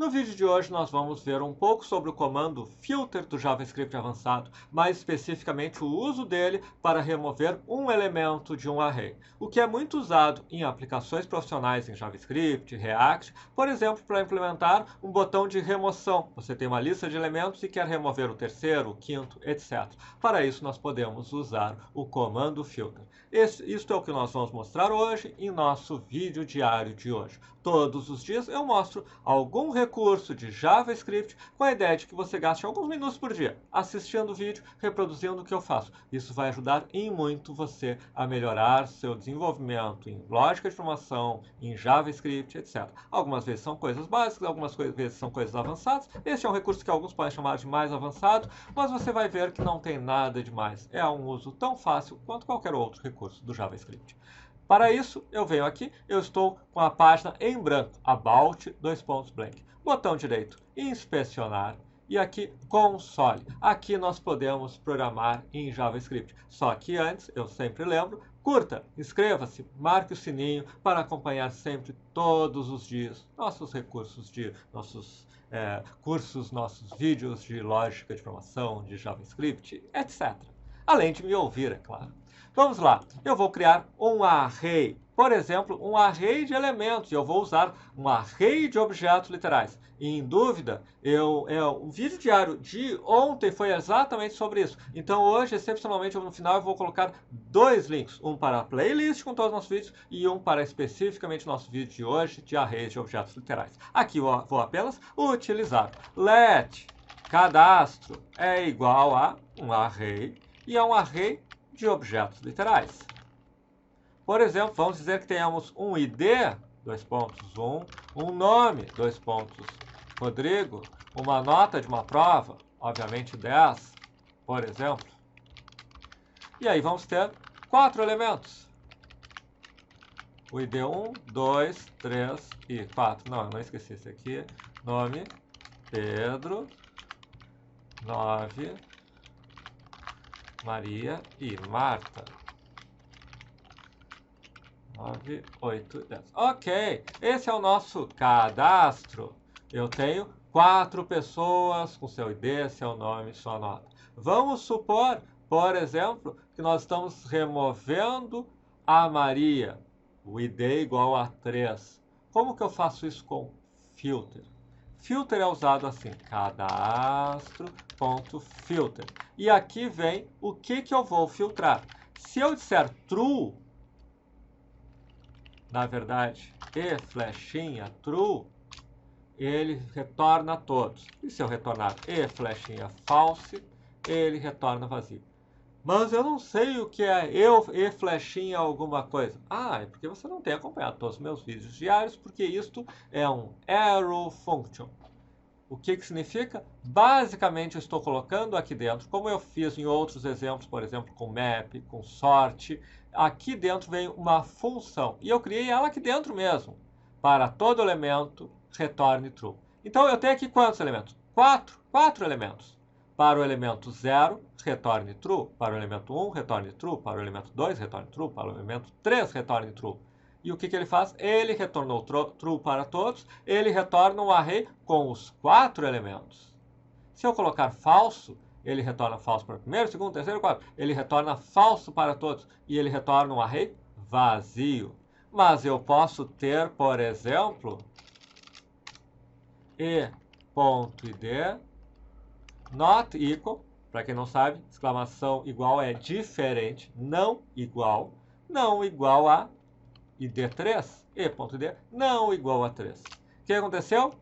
No vídeo de hoje nós vamos ver um pouco sobre o comando filter do JavaScript avançado, mais especificamente o uso dele para remover um elemento de um array, o que é muito usado em aplicações profissionais em JavaScript, React, por exemplo, para implementar um botão de remoção. Você tem uma lista de elementos e quer remover o terceiro, o quinto, etc. Para isso nós podemos usar o comando filter. Isto é o que nós vamos mostrar hoje em nosso vídeo diário de hoje. Todos os dias eu mostro algum recurso de JavaScript com a ideia de que você gaste alguns minutos por dia assistindo o vídeo, reproduzindo o que eu faço. Isso vai ajudar em muito você a melhorar seu desenvolvimento em lógica de programação, em JavaScript, etc. Algumas vezes são coisas básicas, algumas vezes são coisas avançadas. Este é um recurso que alguns podem chamar de mais avançado, mas você vai ver que não tem nada de mais. É um uso tão fácil quanto qualquer outro recurso do JavaScript. Para isso, eu venho aqui, eu estou com a página em branco, About, blank. Botão direito, inspecionar, e aqui, console. Aqui nós podemos programar em JavaScript. Só que antes, eu sempre lembro, curta, inscreva-se, marque o sininho para acompanhar sempre, todos os dias, nossos recursos de nossos cursos, nossos vídeos de lógica de programação, de JavaScript, etc. Além de me ouvir, é claro. Vamos lá, eu vou criar um array, por exemplo, um array de elementos, e eu vou usar um array de objetos literais. E, em dúvida, o vídeo diário de ontem foi exatamente sobre isso. Então hoje, excepcionalmente, no final eu vou colocar dois links, um para a playlist com todos os nossos vídeos e um para especificamente o nosso vídeo de hoje de arrays de objetos literais. Aqui eu vou apenas utilizar let cadastro é igual a um array, e é um array de objetos literais. Por exemplo, vamos dizer que tenhamos um ID, um nome, Rodrigo, uma nota de uma prova, obviamente 10, por exemplo. E aí vamos ter 4 elementos. O ID 1, 2, 3 e 4. Não, eu não esqueci esse aqui. Nome, Pedro, 9, Maria e Marta. 9, 8, 10. Ok, esse é o nosso cadastro. Eu tenho 4 pessoas com seu ID, seu nome, sua nota. Vamos supor, por exemplo, que nós estamos removendo a Maria. O ID igual a 3. Como que eu faço isso com filter? Filter é usado assim, cadastro.filter. E aqui vem o que eu vou filtrar. Se eu disser true, na verdade, e flechinha true, ele retorna todos. E se eu retornar e flechinha false, ele retorna vazio. Mas eu não sei o que é e flechinha alguma coisa. Ah, é porque você não tem acompanhado todos os meus vídeos diários, porque isto é um arrow function. O que significa? Basicamente, eu estou colocando aqui dentro, como eu fiz em outros exemplos, por exemplo, com map, com sort, aqui dentro vem uma função. E eu criei ela aqui dentro mesmo. Para todo elemento, retorne true. Então, eu tenho aqui quantos elementos? 4 elementos. Para o elemento 0, retorne true. Para o elemento 1, retorne true. Para o elemento 2, retorne true. Para o elemento 3, retorne true. E o que ele faz? Ele retornou true para todos, ele retorna um array com os 4 elementos. Se eu colocar falso, ele retorna falso para o primeiro, segundo, terceiro, quarto. Ele retorna falso para todos e ele retorna um array vazio. Mas eu posso ter, por exemplo, e.id not equal, para quem não sabe, exclamação igual é diferente, não igual a id3, e.id não igual a 3. O que aconteceu?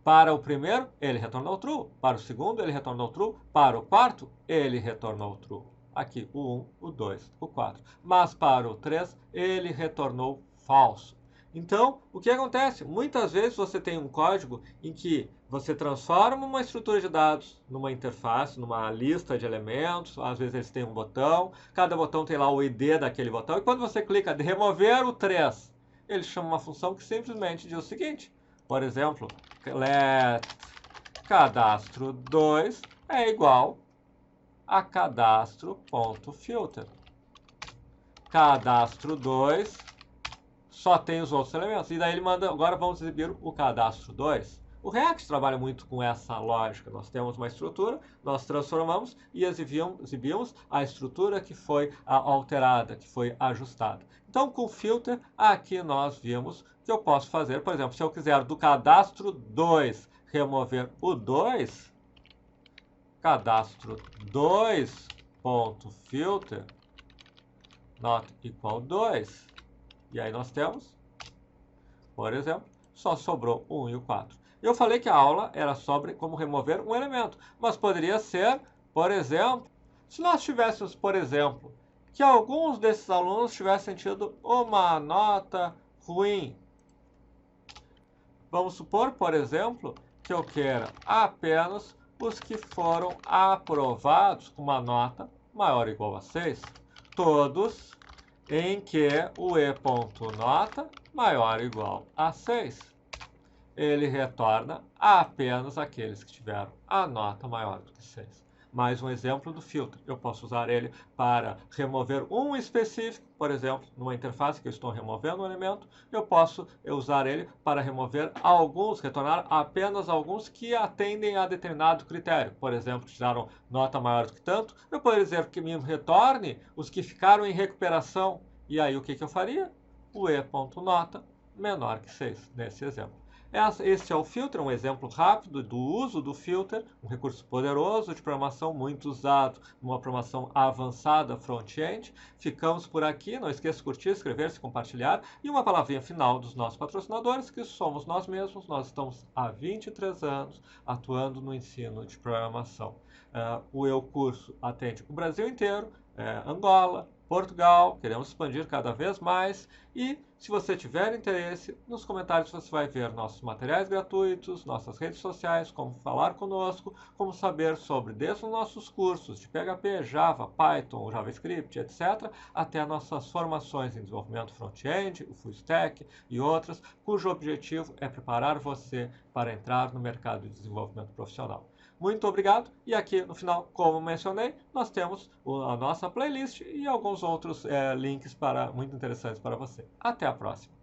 Para o primeiro, ele retornou true. Para o segundo, ele retornou true. Para o quarto, ele retornou true. Aqui, o 1, o 2, o 4. Mas para o 3, ele retornou falso. Então, o que acontece? Muitas vezes você tem um código em que você transforma uma estrutura de dados numa interface, numa lista de elementos, às vezes eles têm um botão, cada botão tem lá o ID daquele botão, e quando você clica de remover o 3, ele chama uma função que simplesmente diz o seguinte, por exemplo, let cadastro2 é igual a cadastro.filter. Cadastro2 só tem os outros elementos. E daí ele manda, agora vamos exibir o cadastro 2. O React trabalha muito com essa lógica. Nós temos uma estrutura, nós transformamos e exibimos a estrutura que foi alterada, que foi ajustada. Então, com o filter, aqui nós vimos que eu posso fazer, por exemplo, se eu quiser do cadastro 2 remover o 2, cadastro 2.filter not equal 2. E aí nós temos, por exemplo, só sobrou o 1 e o 4. Eu falei que a aula era sobre como remover um elemento, mas poderia ser, por exemplo, se nós tivéssemos, por exemplo, que alguns desses alunos tivessem tido uma nota ruim. Vamos supor, por exemplo, que eu queira apenas os que foram aprovados com uma nota maior ou igual a 6. Todos em que o e.nota maior ou igual a 6. Ele retorna apenas aqueles que tiveram a nota maior do que 6. Mais um exemplo do filtro. Eu posso usar ele para remover um específico, por exemplo, numa interface que eu estou removendo um elemento, eu posso usar ele para remover alguns, retornar apenas alguns que atendem a determinado critério. Por exemplo, tiraram nota maior do que tanto, eu poderia dizer que me retorne os que ficaram em recuperação. E aí o que eu faria? O e.nota menor que 6, nesse exemplo. Este é o filter, um exemplo rápido do uso do filter, um recurso poderoso de programação muito usado numa programação avançada front-end. Ficamos por aqui, não esqueça de curtir, inscrever-se, compartilhar e uma palavrinha final dos nossos patrocinadores, que somos nós mesmos. Nós estamos há 23 anos atuando no ensino de programação. O Eu Curso atende o Brasil inteiro, Angola, Portugal, queremos expandir cada vez mais e se você tiver interesse, nos comentários você vai ver nossos materiais gratuitos, nossas redes sociais, como falar conosco, como saber sobre desde os nossos cursos de PHP, Java, Python, JavaScript, etc., até nossas formações em desenvolvimento front-end, o Full Stack e outras, cujo objetivo é preparar você para entrar no mercado de desenvolvimento profissional. Muito obrigado e aqui no final, como mencionei, nós temos a nossa playlist e alguns outros links muito interessantes para você. Até a próxima!